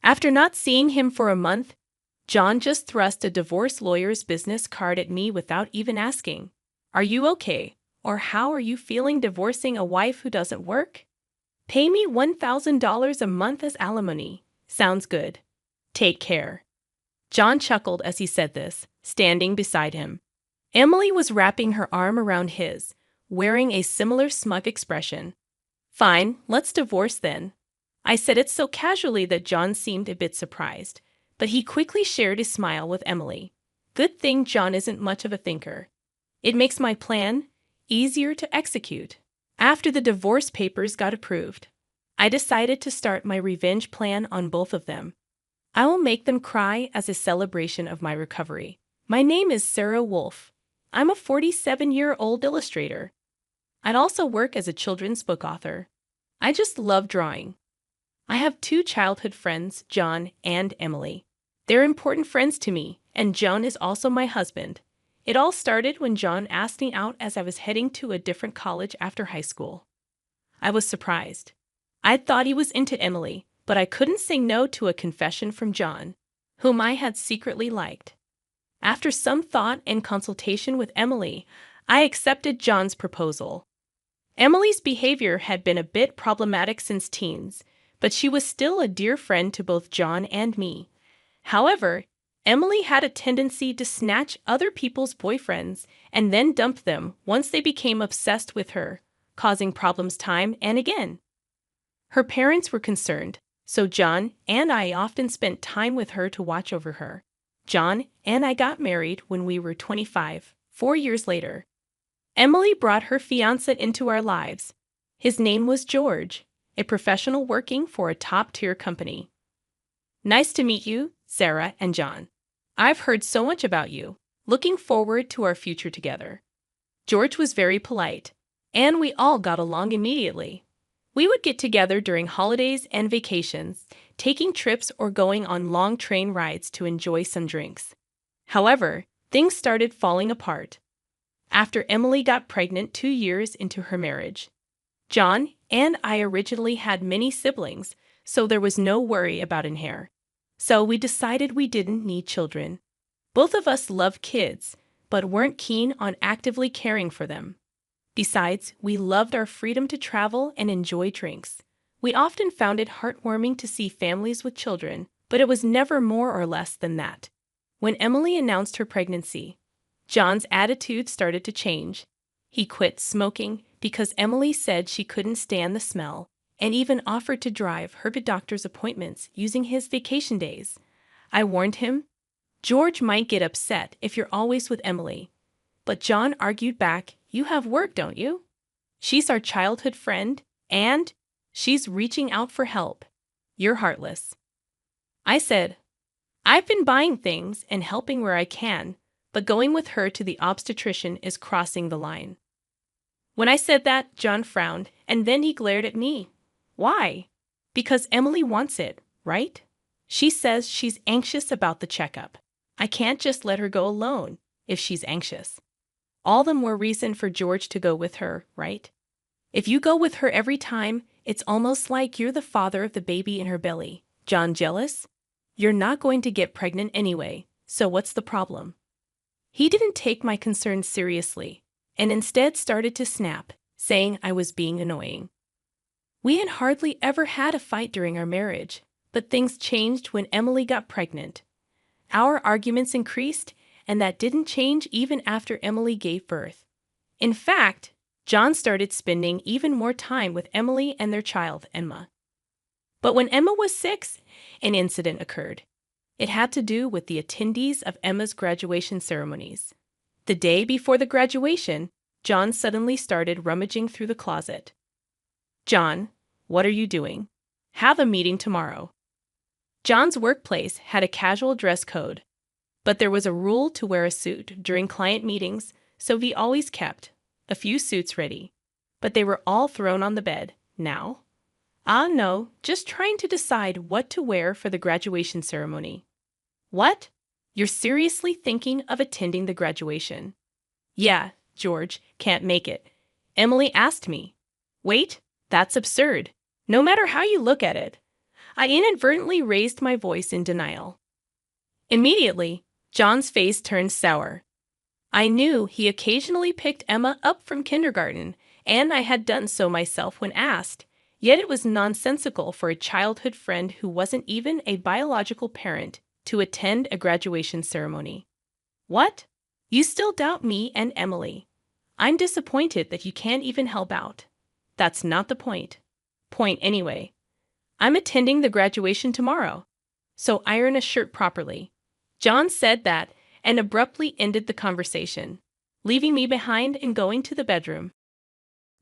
After not seeing him for a month, John just thrust a divorce lawyer's business card at me without even asking, "Are you okay? Or how are you feeling divorcing a wife who doesn't work? Pay me $1,000 a month as alimony. Sounds good. Take care." John chuckled as he said this, standing beside him. Emily was wrapping her arm around his, wearing a similar smug expression. "Fine, let's divorce then." I said it so casually that John seemed a bit surprised, but he quickly shared his smile with Emily. Good thing John isn't much of a thinker. It makes my plan easier to execute. After the divorce papers got approved, I decided to start my revenge plan on both of them. I will make them cry as a celebration of my recovery. My name is Sarah Wolf. I'm a 47-year-old illustrator. I'd also work as a children's book author. I just love drawing. I have two childhood friends, John and Emily. They're important friends to me, and John is also my husband. It all started when John asked me out as I was heading to a different college after high school. I was surprised. I'd thought he was into Emily, but I couldn't say no to a confession from John, whom I had secretly liked. After some thought and consultation with Emily, I accepted John's proposal. Emily's behavior had been a bit problematic since teens, but she was still a dear friend to both John and me. However, Emily had a tendency to snatch other people's boyfriends and then dump them once they became obsessed with her, causing problems time and again. Her parents were concerned, so John and I often spent time with her to watch over her. John and I got married when we were 25, 4 years later. Emily brought her fiancé into our lives. His name was George, a professional working for a top-tier company. Nice to meet you, Sarah and John. I've heard so much about you. Looking forward to our future together. George was very polite, and we all got along immediately. We would get together during holidays and vacations, taking trips or going on long train rides to enjoy some drinks. However, things started falling apart after Emily got pregnant 2 years into her marriage. John and I originally had many siblings, so there was no worry about an heir. So we decided we didn't need children. Both of us loved kids, but weren't keen on actively caring for them. Besides, we loved our freedom to travel and enjoy drinks. We often found it heartwarming to see families with children, but it was never more or less than that. When Emily announced her pregnancy, John's attitude started to change. He quit smoking because Emily said she couldn't stand the smell, and even offered to drive her to doctor's appointments using his vacation days. I warned him, "George might get upset if you're always with Emily." But John argued back, "You have work, don't you? She's our childhood friend, and she's reaching out for help. You're heartless." I said, "I've been buying things and helping where I can, but going with her to the obstetrician is crossing the line." When I said that, John frowned, and then he glared at me. "Why?" "Because Emily wants it, right? She says she's anxious about the checkup. I can't just let her go alone if she's anxious. All the more reason for George to go with her, right? If you go with her every time, it's almost like you're the father of the baby in her belly. John, jealous? You're not going to get pregnant anyway, so what's the problem?" He didn't take my concerns seriously, and instead started to snap, saying I was being annoying. We had hardly ever had a fight during our marriage, but things changed when Emily got pregnant. Our arguments increased, and that didn't change even after Emily gave birth. In fact, John started spending even more time with Emily and their child, Emma. But when Emma was 6, an incident occurred. It had to do with the attendees of Emma's graduation ceremonies. The day before the graduation, John suddenly started rummaging through the closet. "John, what are you doing? Have a meeting tomorrow." John's workplace had a casual dress code, but there was a rule to wear a suit during client meetings, so he always kept a few suits ready. But they were all thrown on the bed now. No, just trying to decide what to wear for the graduation ceremony. "What? You're seriously thinking of attending the graduation?" "Yeah, George, can't make it. Emily asked me." "Wait, that's absurd. No matter how you look at it, I inadvertently raised my voice in denial. Immediately, John's face turned sour. I knew he occasionally picked Emma up from kindergarten, and I had done so myself when asked, yet it was nonsensical for a childhood friend who wasn't even a biological parent to attend a graduation ceremony. What? You still doubt me and Emily? I'm disappointed that you can't even help out. That's not the point. Point anyway. I'm attending the graduation tomorrow, so iron a shirt properly. John said that and abruptly ended the conversation, leaving me behind and going to the bedroom.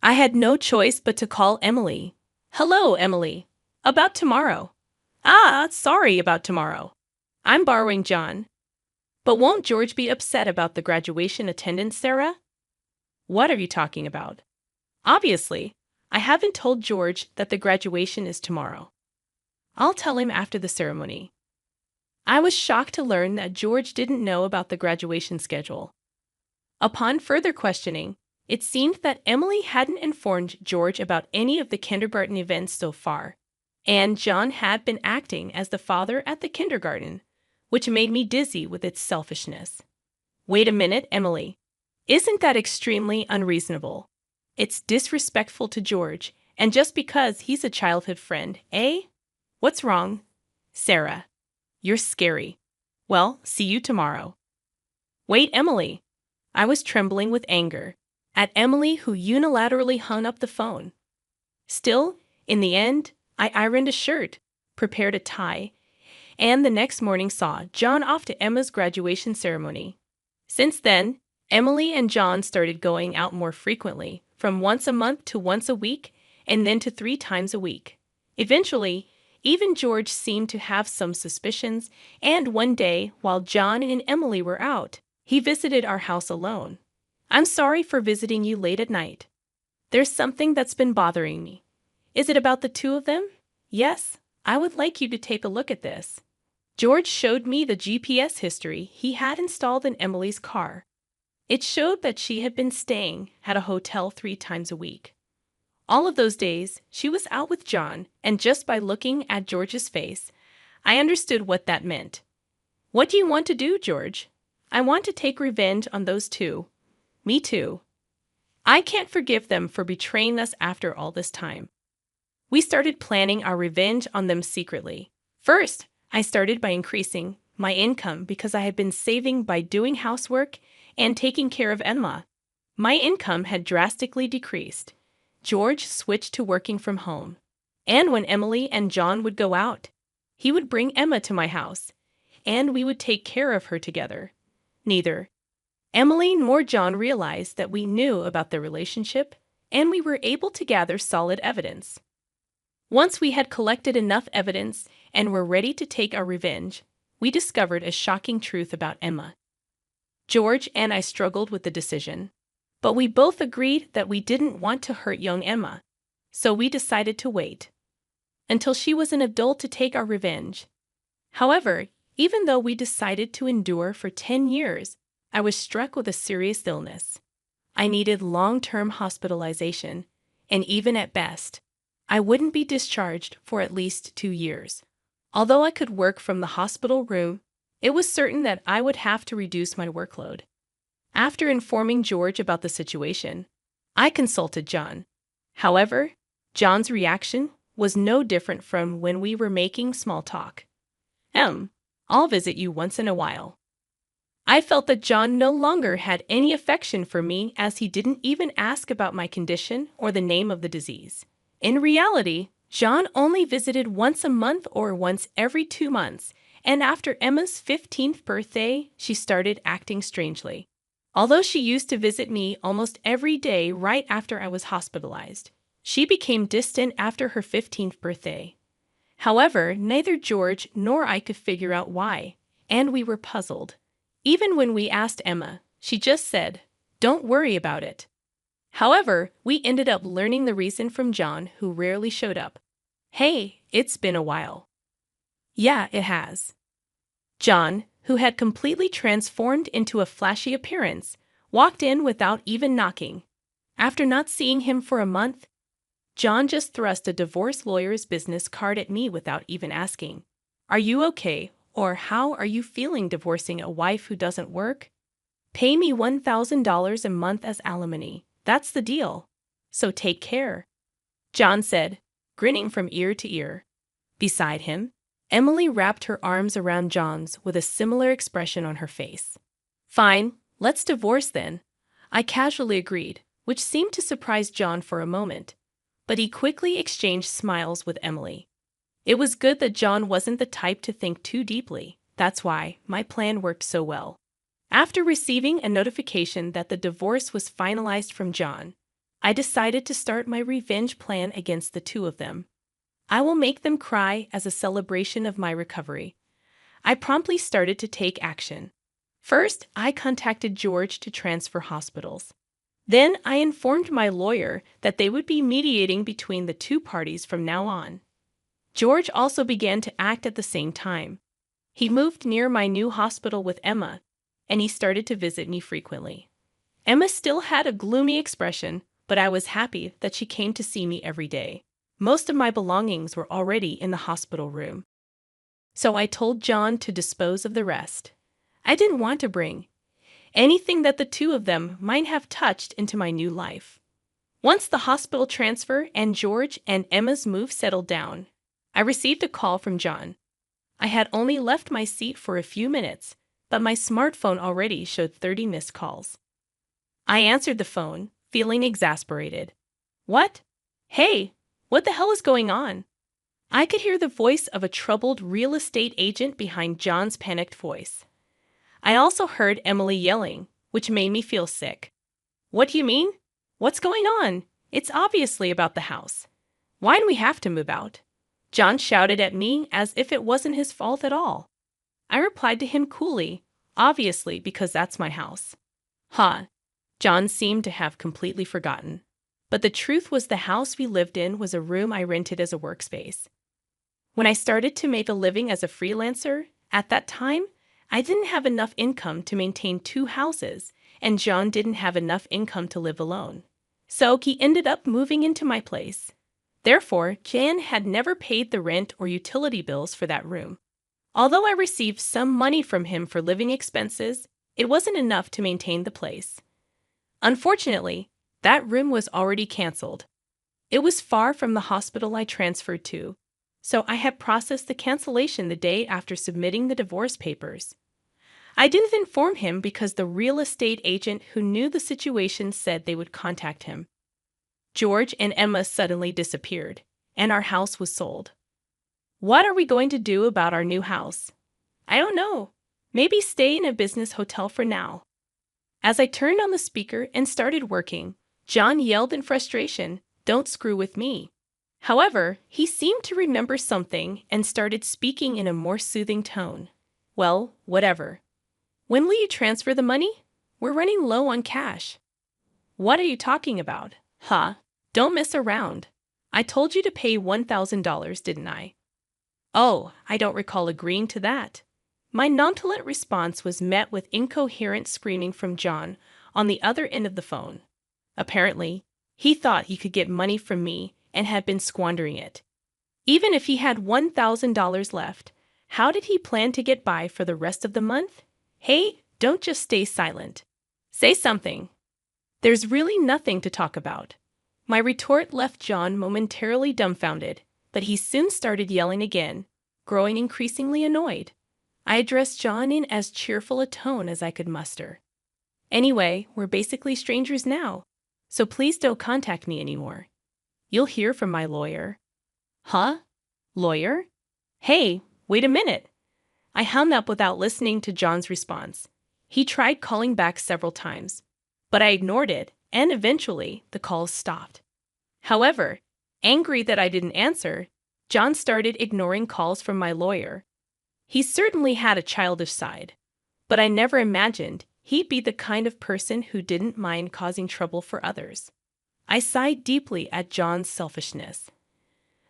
I had no choice but to call Emily. Hello, Emily. About tomorrow. Sorry about tomorrow. I'm borrowing John. But won't George be upset about the graduation attendance, Sarah? What are you talking about? Obviously, I haven't told George that the graduation is tomorrow. I'll tell him after the ceremony. I was shocked to learn that George didn't know about the graduation schedule. Upon further questioning, it seemed that Emily hadn't informed George about any of the kindergarten events so far, and John had been acting as the father at the kindergarten, which made me dizzy with its selfishness. Wait a minute, Emily. Isn't that extremely unreasonable? It's disrespectful to George, and just because he's a childhood friend, eh? What's wrong? Sarah, you're scary. Well, see you tomorrow. Wait, Emily. I was trembling with anger at Emily, who unilaterally hung up the phone. Still, in the end, I ironed a shirt, prepared a tie, and the next morning saw John off to Emma's graduation ceremony. Since then, Emily and John started going out more frequently, from once a month to once a week, and then to 3 times a week. Eventually, even George seemed to have some suspicions, and one day, while John and Emily were out, he visited our house alone. I'm sorry for visiting you late at night. There's something that's been bothering me. Is it about the 2 of them? Yes, I would like you to take a look at this. George showed me the GPS history he had installed in Emily's car. It showed that she had been staying at a hotel 3 times a week. All of those days, she was out with John, and just by looking at George's face, I understood what that meant. What do you want to do, George? I want to take revenge on those 2. Me too. I can't forgive them for betraying us after all this time. We started planning our revenge on them secretly. First, I started by increasing my income because I had been saving by doing housework and taking care of Emma. My income had drastically decreased. George switched to working from home. And when Emily and John would go out, he would bring Emma to my house, and we would take care of her together. Neither Emily nor John realized that we knew about their relationship, and we were able to gather solid evidence. Once we had collected enough evidence and were ready to take our revenge, we discovered a shocking truth about Emma. George and I struggled with the decision, but we both agreed that we didn't want to hurt young Emma, so we decided to wait until she was an adult to take our revenge. However, even though we decided to endure for 10 years, I was struck with a serious illness. I needed long-term hospitalization, and even at best, I wouldn't be discharged for at least 2 years. Although I could work from the hospital room, it was certain that I would have to reduce my workload. After informing George about the situation, I consulted John. However, John's reaction was no different from when we were making small talk. I'll visit you once in a while. I felt that John no longer had any affection for me, as he didn't even ask about my condition or the name of the disease. In reality, John only visited once a month or once every 2 months, and after Emma's 15th birthday, she started acting strangely. Although she used to visit me almost every day right after I was hospitalized, she became distant after her 15th birthday. However, neither George nor I could figure out why, and we were puzzled. Even when we asked Emma, she just said, "Don't worry about it." However, we ended up learning the reason from John, who rarely showed up. Hey, it's been a while. Yeah, it has. John, who had completely transformed into a flashy appearance, walked in without even knocking. After not seeing him for a month, John just thrust a divorce lawyer's business card at me without even asking. Are you okay? Or how are you feeling divorcing a wife who doesn't work? Pay me $1,000 a month as alimony. That's the deal. So take care, John said, grinning from ear to ear. Beside him, Emily wrapped her arms around John's with a similar expression on her face. Fine, let's divorce then, I casually agreed, which seemed to surprise John for a moment. But he quickly exchanged smiles with Emily. It was good that John wasn't the type to think too deeply. That's why my plan worked so well. After receiving a notification that the divorce was finalized from John, I decided to start my revenge plan against the two of them. I will make them cry as a celebration of my recovery. I promptly started to take action. First, I contacted George to transfer hospitals. Then I informed my lawyer that they would be mediating between the two parties from now on. George also began to act at the same time. He moved near my new hospital with Emma, and he started to visit me frequently. Emma still had a gloomy expression, but I was happy that she came to see me every day. Most of my belongings were already in the hospital room. So I told John to dispose of the rest. I didn't want to bring anything that the two of them might have touched into my new life. Once the hospital transfer and George and Emma's move settled down, I received a call from John. I had only left my seat for a few minutes, but my smartphone already showed 30 missed calls. I answered the phone, feeling exasperated. What? Hey, what the hell is going on? I could hear the voice of a troubled real estate agent behind John's panicked voice. I also heard Emily yelling, which made me feel sick. What do you mean? What's going on? It's obviously about the house. Why do we have to move out? John shouted at me as if it wasn't his fault at all. I replied to him coolly, obviously because that's my house. Huh. John seemed to have completely forgotten. But the truth was the house we lived in was a room I rented as a workspace. When I started to make a living as a freelancer, at that time, I didn't have enough income to maintain 2 houses, and John didn't have enough income to live alone. So he ended up moving into my place. Therefore, Jan had never paid the rent or utility bills for that room. Although I received some money from him for living expenses, it wasn't enough to maintain the place. Unfortunately, that room was already canceled. It was far from the hospital I transferred to, so I had processed the cancellation the day after submitting the divorce papers. I didn't inform him because the real estate agent who knew the situation said they would contact him. George and Emma suddenly disappeared, and our house was sold. What are we going to do about our new house? I don't know. Maybe stay in a business hotel for now. As I turned on the speaker and started working, John yelled in frustration, "Don't screw with me." However, he seemed to remember something and started speaking in a more soothing tone. Well, whatever. When will you transfer the money? We're running low on cash. What are you talking about? Huh? Don't mess around. I told you to pay $1,000, didn't I? Oh, I don't recall agreeing to that. My nonchalant response was met with incoherent screaming from John on the other end of the phone. Apparently, he thought he could get money from me and had been squandering it. Even if he had $1,000 left, how did he plan to get by for the rest of the month? Hey, don't just stay silent. Say something. There's really nothing to talk about. My retort left John momentarily dumbfounded, but he soon started yelling again, growing increasingly annoyed. I addressed John in as cheerful a tone as I could muster. Anyway, we're basically strangers now, so please don't contact me anymore. You'll hear from my lawyer. Huh? Lawyer? Hey, wait a minute. I hung up without listening to John's response. He tried calling back several times, but I ignored it, and eventually the calls stopped. However, angry that I didn't answer, John started ignoring calls from my lawyer. He certainly had a childish side, but I never imagined he'd be the kind of person who didn't mind causing trouble for others. I sighed deeply at John's selfishness.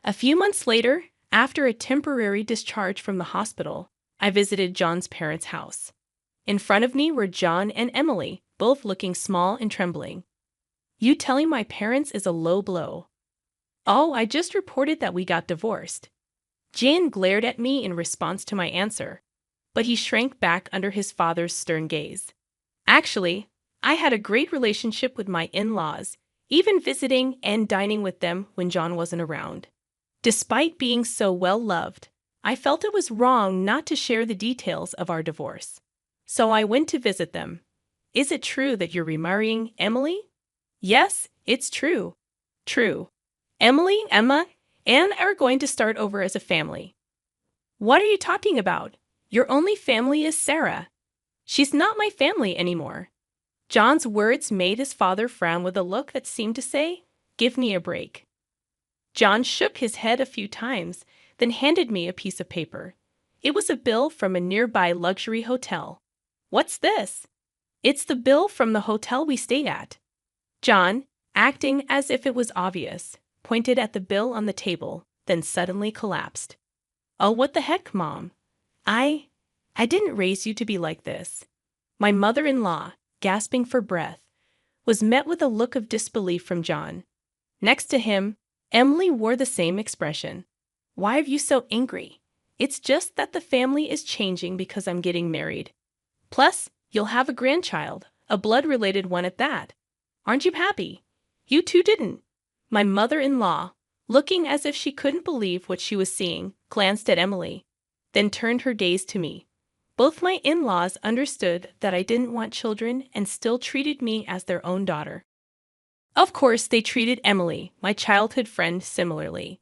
A few months later, after a temporary discharge from the hospital, I visited John's parents' house. In front of me were John and Emily, both looking small and trembling. You telling my parents is a low blow. Oh, I just reported that we got divorced. Jan glared at me in response to my answer, but he shrank back under his father's stern gaze. Actually, I had a great relationship with my in-laws, even visiting and dining with them when John wasn't around. Despite being so well loved, I felt it was wrong not to share the details of our divorce. So I went to visit them. Is it true that you're remarrying Emily? Yes, it's true. True. Emily, Emma, and are going to start over as a family. What are you talking about? Your only family is Sarah. She's not my family anymore. John's words made his father frown with a look that seemed to say, "Give me a break." John shook his head a few times, then handed me a piece of paper. It was a bill from a nearby luxury hotel. What's this? It's the bill from the hotel we stayed at. John, acting as if it was obvious, pointed at the bill on the table, then suddenly collapsed. Oh, what the heck, Mom? I didn't raise you to be like this. My mother-in-law, gasping for breath, was met with a look of disbelief from John. Next to him, Emily wore the same expression. Why are you so angry? It's just that the family is changing because I'm getting married. Plus, you'll have a grandchild, a blood-related one at that. Aren't you happy? You two didn't. My mother-in-law, looking as if she couldn't believe what she was seeing, glanced at Emily, then turned her gaze to me. Both my in-laws understood that I didn't want children and still treated me as their own daughter. Of course, they treated Emily, my childhood friend, similarly.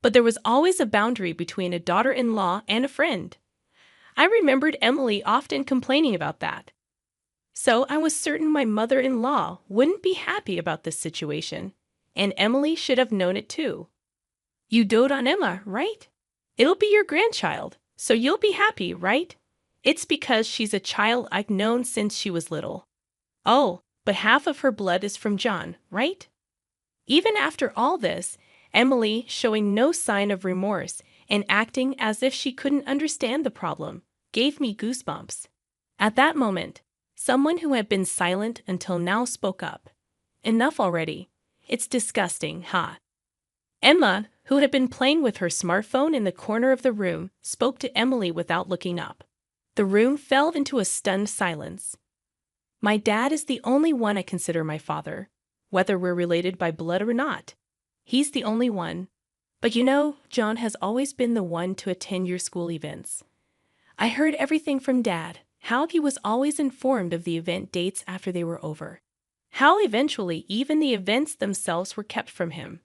But there was always a boundary between a daughter-in-law and a friend. I remembered Emily often complaining about that. So I was certain my mother-in-law wouldn't be happy about this situation, and Emily should have known it too. You dote on Emma, right? It'll be your grandchild, so you'll be happy, right? It's because she's a child I've known since she was little. Oh, but half of her blood is from John, right? Even after all this, Emily, showing no sign of remorse and acting as if she couldn't understand the problem, gave me goosebumps. At that moment, someone who had been silent until now spoke up. Enough already. It's disgusting, huh? Emma, who had been playing with her smartphone in the corner of the room, spoke to Emily without looking up. The room fell into a stunned silence. My dad is the only one I consider my father, whether we're related by blood or not. He's the only one. But you know, John has always been the one to attend your school events. I heard everything from Dad, how he was always informed of the event dates after they were over, how eventually even the events themselves were kept from him.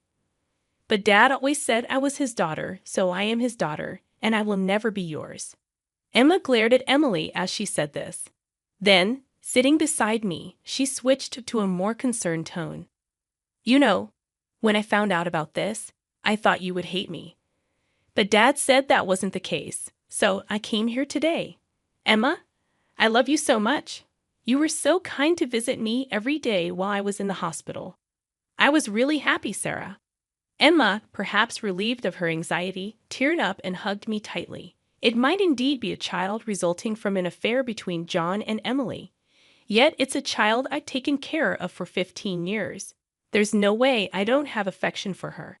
But Dad always said I was his daughter, so I am his daughter, and I will never be yours. Emma glared at Emily as she said this. Then, sitting beside me, she switched to a more concerned tone. You know, when I found out about this, I thought you would hate me. But Dad said that wasn't the case, so I came here today. Emma, I love you so much. You were so kind to visit me every day while I was in the hospital. I was really happy, Sarah. Emma, perhaps relieved of her anxiety, teared up and hugged me tightly. It might indeed be a child resulting from an affair between John and Emily. Yet it's a child I've taken care of for 15 years. There's no way I don't have affection for her.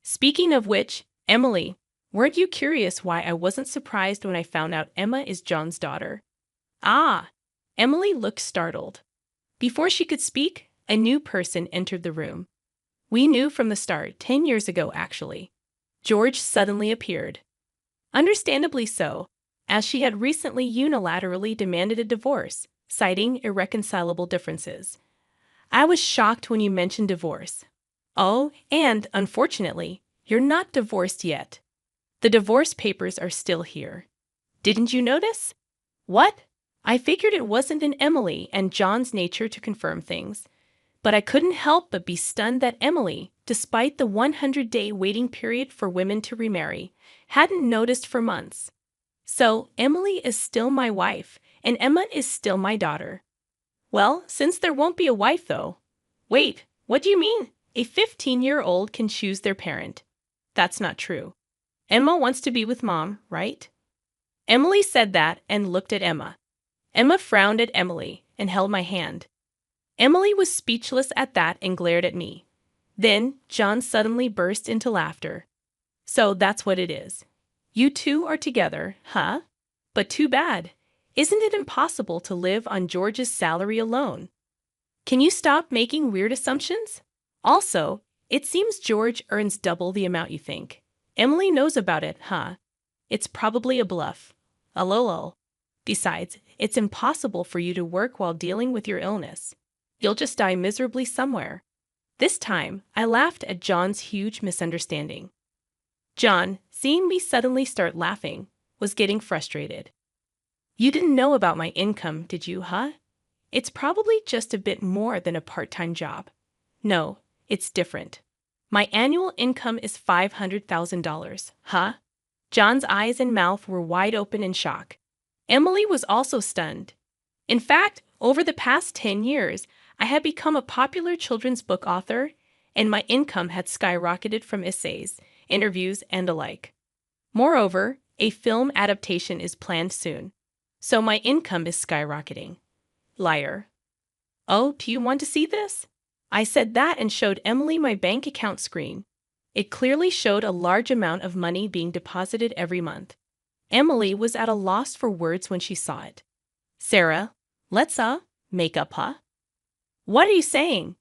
Speaking of which, Emily, weren't you curious why I wasn't surprised when I found out Emma is John's daughter? Ah! Emily looked startled. Before she could speak, a new person entered the room. We knew from the start, 10 years ago actually. George suddenly appeared. Understandably so, as she had recently unilaterally demanded a divorce, citing irreconcilable differences. I was shocked when you mentioned divorce. Oh, and, unfortunately, you're not divorced yet. The divorce papers are still here. Didn't you notice? What? I figured it wasn't in Emily and John's nature to confirm things. But I couldn't help but be stunned that Emily, despite the 100-day waiting period for women to remarry, hadn't noticed for months. So, Emily is still my wife, and Emma is still my daughter. Well, since there won't be a wife, though. Wait, what do you mean? A 15-year-old can choose their parent. That's not true. Emma wants to be with Mom, right? Emily said that and looked at Emma. Emma frowned at Emily and held my hand. Emily was speechless at that and glared at me. Then John suddenly burst into laughter. So that's what it is. You two are together, huh? But too bad. Isn't it impossible to live on George's salary alone? Can you stop making weird assumptions? Also, it seems George earns double the amount you think. Emily knows about it, huh? It's probably a bluff. A lol. Besides, it's impossible for you to work while dealing with your illness. You'll just die miserably somewhere. This time, I laughed at John's huge misunderstanding. John, seeing me suddenly start laughing, was getting frustrated. You didn't know about my income, did you, huh? It's probably just a bit more than a part-time job. No, it's different. My annual income is $500,000, huh? John's eyes and mouth were wide open in shock. Emily was also stunned. In fact, over the past 10 years, I had become a popular children's book author, and my income had skyrocketed from essays, interviews, and the like. Moreover, a film adaptation is planned soon, so my income is skyrocketing. Liar. Oh, do you want to see this? I said that and showed Emily my bank account screen. It clearly showed a large amount of money being deposited every month. Emily was at a loss for words when she saw it. Sarah, let's make up, huh? What are you saying?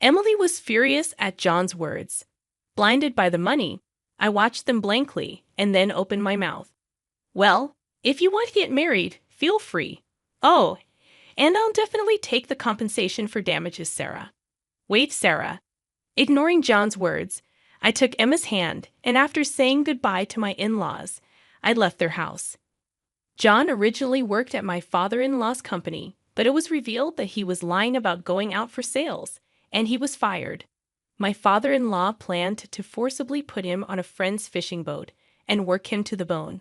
Emily was furious at John's words. Blinded by the money, I watched them blankly and then opened my mouth. Well, if you want to get married, feel free. Oh, and I'll definitely take the compensation for damages, Sarah. Wait, Sarah. Ignoring John's words, I took Emma's hand, and after saying goodbye to my in-laws, I left their house. John originally worked at my father-in-law's company, but it was revealed that he was lying about going out for sales, and he was fired. My father-in-law planned to forcibly put him on a friend's fishing boat and work him to the bone.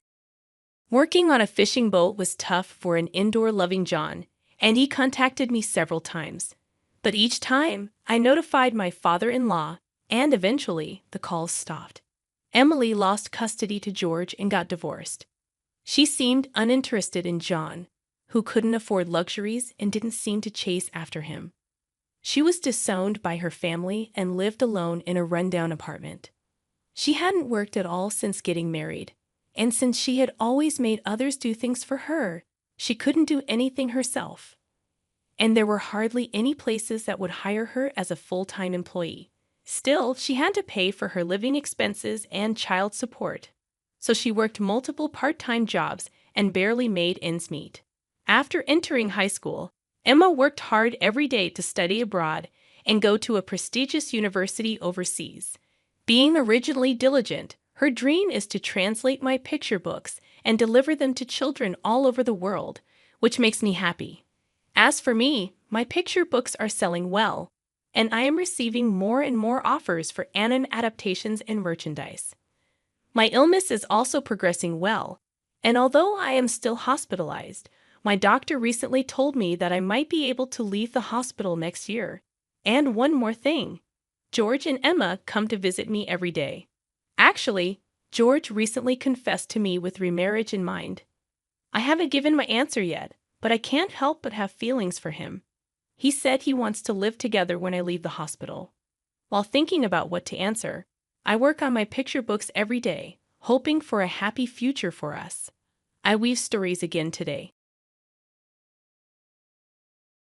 Working on a fishing boat was tough for an indoor-loving John, and he contacted me several times. But each time, I notified my father-in-law, and eventually, the calls stopped. Emily lost custody to George and got divorced. She seemed uninterested in John, who couldn't afford luxuries and didn't seem to chase after him. She was disowned by her family and lived alone in a rundown apartment. She hadn't worked at all since getting married, and since she had always made others do things for her, she couldn't do anything herself. And there were hardly any places that would hire her as a full-time employee. Still, she had to pay for her living expenses and child support, so she worked multiple part-time jobs and barely made ends meet. After entering high school, Emma worked hard every day to study abroad and go to a prestigious university overseas. Being originally diligent, her dream is to translate my picture books and deliver them to children all over the world, which makes me happy. As for me, my picture books are selling well, and I am receiving more and more offers for anime adaptations and merchandise. My illness is also progressing well, and although I am still hospitalized, my doctor recently told me that I might be able to leave the hospital next year. And one more thing. George and Emma come to visit me every day. Actually, George recently confessed to me with remarriage in mind. I haven't given my answer yet, but I can't help but have feelings for him. He said he wants to live together when I leave the hospital. While thinking about what to answer, I work on my picture books every day, hoping for a happy future for us. I weave stories again today.